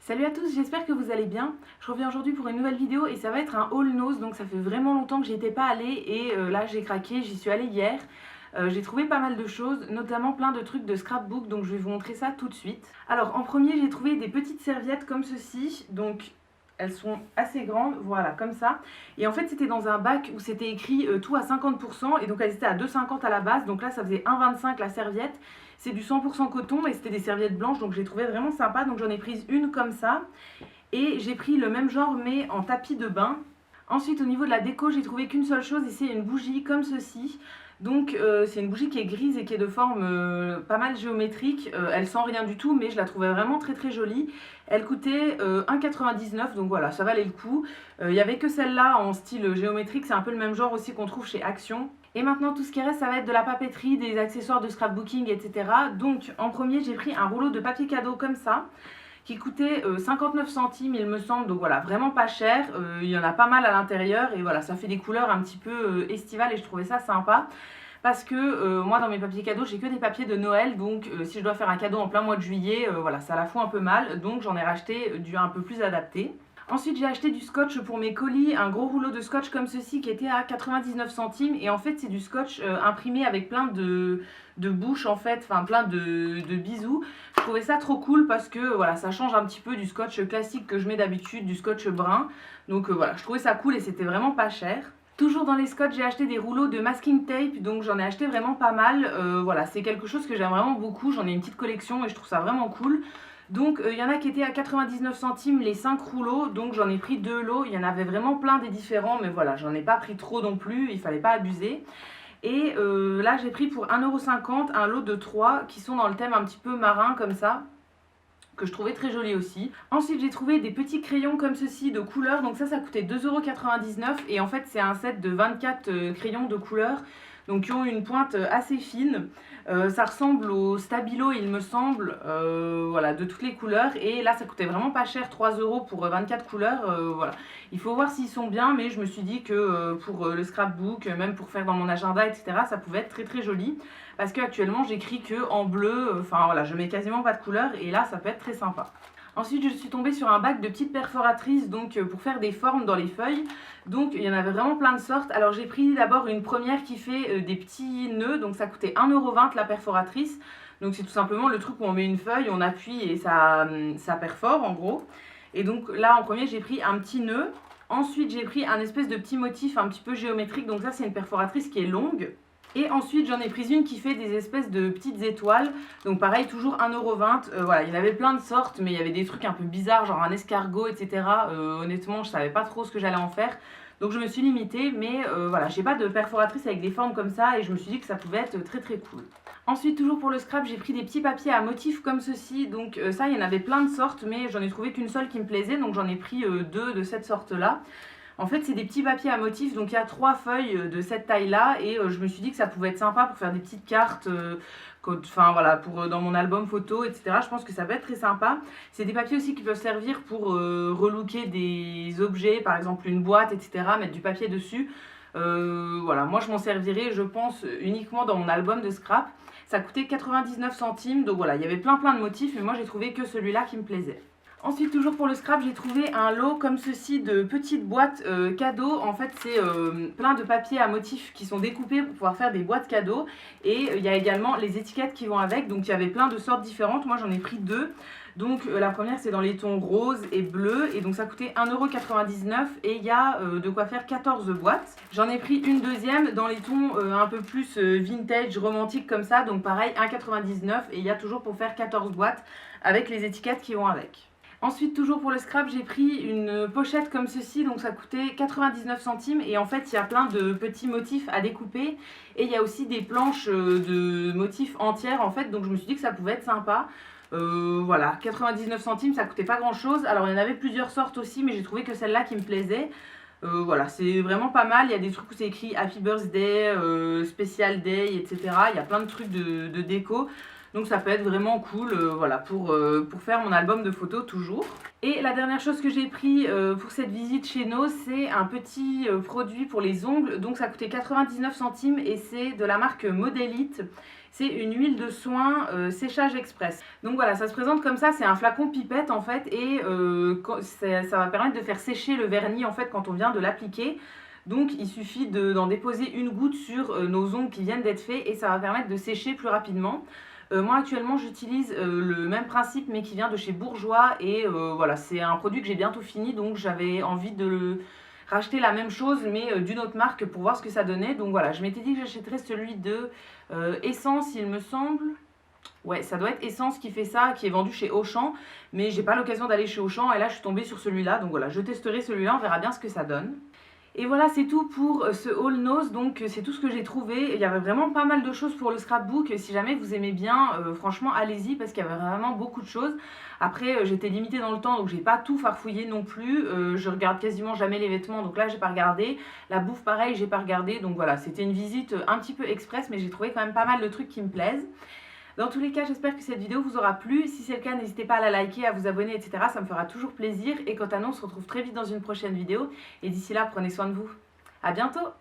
Salut à tous, j'espère que vous allez bien. Je reviens aujourd'hui pour une nouvelle vidéo et ça va être un haul nose, donc ça fait vraiment longtemps que j'y étais pas allée et là j'ai craqué, j'y suis allée hier. J'ai trouvé pas mal de choses, notamment plein de trucs de scrapbook, donc je vais vous montrer ça tout de suite. Alors en premier j'ai trouvé des petites serviettes comme ceci, donc elles sont assez grandes, voilà, comme ça. Et en fait c'était dans un bac où c'était écrit tout à 50% et donc elles étaient à 2,50 à la base, donc là ça faisait 1,25 la serviette. C'est du 100% coton et c'était des serviettes blanches, donc je les trouvais vraiment sympa. Donc j'en ai prise une comme ça. Et j'ai pris le même genre mais en tapis de bain. Ensuite au niveau de la déco, j'ai trouvé qu'une seule chose et c'est une bougie comme ceci. Donc c'est une bougie qui est grise et qui est de forme pas mal géométrique. Elle sent rien du tout mais je la trouvais vraiment très très jolie. Elle coûtait 1,99 donc voilà, ça valait le coup. Il n'y avait que celle-là en style géométrique, c'est un peu le même genre aussi qu'on trouve chez Action. Et maintenant tout ce qui reste ça va être de la papeterie, des accessoires de scrapbooking, etc. Donc en premier j'ai pris un rouleau de papier cadeau comme ça qui coûtait 59 centimes il me semble, donc voilà, vraiment pas cher. Il y en a pas mal à l'intérieur et voilà, ça fait des couleurs un petit peu estivales et je trouvais ça sympa. Parce que moi dans mes papiers cadeaux j'ai que des papiers de Noël, donc si je dois faire un cadeau en plein mois de juillet, voilà, ça la fout un peu mal, donc j'en ai racheté du un peu plus adapté. Ensuite j'ai acheté du scotch pour mes colis, un gros rouleau de scotch comme ceci qui était à 99 centimes et en fait c'est du scotch imprimé avec plein de bouches en fait, enfin plein de bisous. Je trouvais ça trop cool parce que voilà, ça change un petit peu du scotch classique que je mets d'habitude, du scotch brun. Donc voilà, je trouvais ça cool et c'était vraiment pas cher. Toujours dans les scotch, j'ai acheté des rouleaux de masking tape, donc j'en ai acheté vraiment pas mal. Voilà, c'est quelque chose que j'aime vraiment beaucoup, j'en ai une petite collection et je trouve ça vraiment cool. Donc il y en a qui étaient à 99 centimes les 5 rouleaux, donc j'en ai pris 2 lots. Il y en avait vraiment plein des différents, mais voilà, j'en ai pas pris trop non plus, il fallait pas abuser. Et là j'ai pris pour 1,50 € un lot de 3 qui sont dans le thème un petit peu marin comme ça, que je trouvais très joli aussi. Ensuite j'ai trouvé des petits crayons comme ceci de couleur, donc ça coûtait 2,99 € et en fait c'est un set de 24 crayons de couleur, donc qui ont une pointe assez fine. Ça ressemble au Stabilo il me semble, voilà, de toutes les couleurs et là ça coûtait vraiment pas cher, 3 € pour 24 couleurs, voilà. Il faut voir s'ils sont bien mais je me suis dit que pour le scrapbook, même pour faire dans mon agenda etc, ça pouvait être très très joli parce qu'actuellement j'écris que en bleu, enfin voilà, je mets quasiment pas de couleur et là ça peut être très sympa. Ensuite je suis tombée sur un bac de petites perforatrices donc pour faire des formes dans les feuilles. Donc il y en avait vraiment plein de sortes. Alors j'ai pris d'abord une première qui fait des petits nœuds, donc ça coûtait 1,20 € la perforatrice. Donc c'est tout simplement le truc où on met une feuille, on appuie et ça perfore en gros. Et donc là en premier j'ai pris un petit nœud. Ensuite j'ai pris un espèce de petit motif un petit peu géométrique, donc ça c'est une perforatrice qui est longue. Et ensuite j'en ai pris une qui fait des espèces de petites étoiles, donc pareil toujours 1,20 €, voilà, il y en avait plein de sortes mais il y avait des trucs un peu bizarres genre un escargot etc, honnêtement je savais pas trop ce que j'allais en faire, donc je me suis limitée mais voilà, j'ai pas de perforatrice avec des formes comme ça et je me suis dit que ça pouvait être très très cool. Ensuite toujours pour le scrap j'ai pris des petits papiers à motifs comme ceci, donc ça il y en avait plein de sortes mais j'en ai trouvé qu'une seule qui me plaisait, donc j'en ai pris deux de cette sorte là. En fait, c'est des petits papiers à motifs, donc il y a 3 feuilles de cette taille-là, et je me suis dit que ça pouvait être sympa pour faire des petites cartes, enfin voilà, pour dans mon album photo, etc. Je pense que ça peut être très sympa. C'est des papiers aussi qui peuvent servir pour relooker des objets, par exemple une boîte, etc., mettre du papier dessus. Voilà, moi je m'en servirai, je pense, uniquement dans mon album de scrap. Ça coûtait 99 centimes, donc voilà, il y avait plein de motifs, mais moi j'ai trouvé que celui-là qui me plaisait. Ensuite, toujours pour le scrap, j'ai trouvé un lot comme ceci de petites boîtes cadeaux. En fait, c'est plein de papiers à motifs qui sont découpés pour pouvoir faire des boîtes cadeaux. Et il y a également les étiquettes qui vont avec. Donc, il y avait plein de sortes différentes. Moi, j'en ai pris 2. Donc, la première, c'est dans les tons rose et bleu. Et donc, ça coûtait 1,99 € et il y a de quoi faire 14 boîtes. J'en ai pris une deuxième dans les tons un peu plus vintage, romantique comme ça. Donc, pareil, 1,99 € et il y a toujours pour faire 14 boîtes avec les étiquettes qui vont avec. Ensuite, toujours pour le scrap, j'ai pris une pochette comme ceci, donc ça coûtait 99 centimes et en fait il y a plein de petits motifs à découper et il y a aussi des planches de motifs entières en fait, donc je me suis dit que ça pouvait être sympa. Voilà, 99 centimes, ça coûtait pas grand chose. Alors il y en avait plusieurs sortes aussi, mais j'ai trouvé que celle-là qui me plaisait. Voilà, c'est vraiment pas mal. Il y a des trucs où c'est écrit Happy Birthday, Special Day, etc. Il y a plein de trucs de déco. Donc ça peut être vraiment cool voilà, pour faire mon album de photos toujours. Et la dernière chose que j'ai pris pour cette visite chez Nose, c'est un petit produit pour les ongles. Donc ça coûtait 99 centimes et c'est de la marque Modelite. C'est une huile de soin séchage express. Donc voilà, ça se présente comme ça, c'est un flacon pipette en fait et ça va permettre de faire sécher le vernis en fait quand on vient de l'appliquer. Donc il suffit d'en déposer une goutte sur nos ongles qui viennent d'être faits et ça va permettre de sécher plus rapidement. Moi actuellement j'utilise le même principe mais qui vient de chez Bourjois et voilà, c'est un produit que j'ai bientôt fini, donc j'avais envie de racheter la même chose mais d'une autre marque pour voir ce que ça donnait. Donc voilà, je m'étais dit que j'achèterais celui de Essence, il me semble. Ouais, ça doit être Essence qui fait ça, qui est vendu chez Auchan, mais j'ai pas l'occasion d'aller chez Auchan et là je suis tombée sur celui-là, donc voilà, je testerai celui-là, on verra bien ce que ça donne. Et voilà, c'est tout pour ce haul Nose, donc c'est tout ce que j'ai trouvé. Il y avait vraiment pas mal de choses pour le scrapbook. Si jamais vous aimez bien, franchement, allez-y parce qu'il y avait vraiment beaucoup de choses. Après, j'étais limitée dans le temps, donc j'ai pas tout farfouillé non plus. Je regarde quasiment jamais les vêtements, donc là, j'ai pas regardé. La bouffe, pareil, j'ai pas regardé. Donc voilà, c'était une visite un petit peu express, mais j'ai trouvé quand même pas mal de trucs qui me plaisent. Dans tous les cas, j'espère que cette vidéo vous aura plu. Si c'est le cas, n'hésitez pas à la liker, à vous abonner, etc. Ça me fera toujours plaisir. Et quant à nous, on se retrouve très vite dans une prochaine vidéo. Et d'ici là, prenez soin de vous. À bientôt!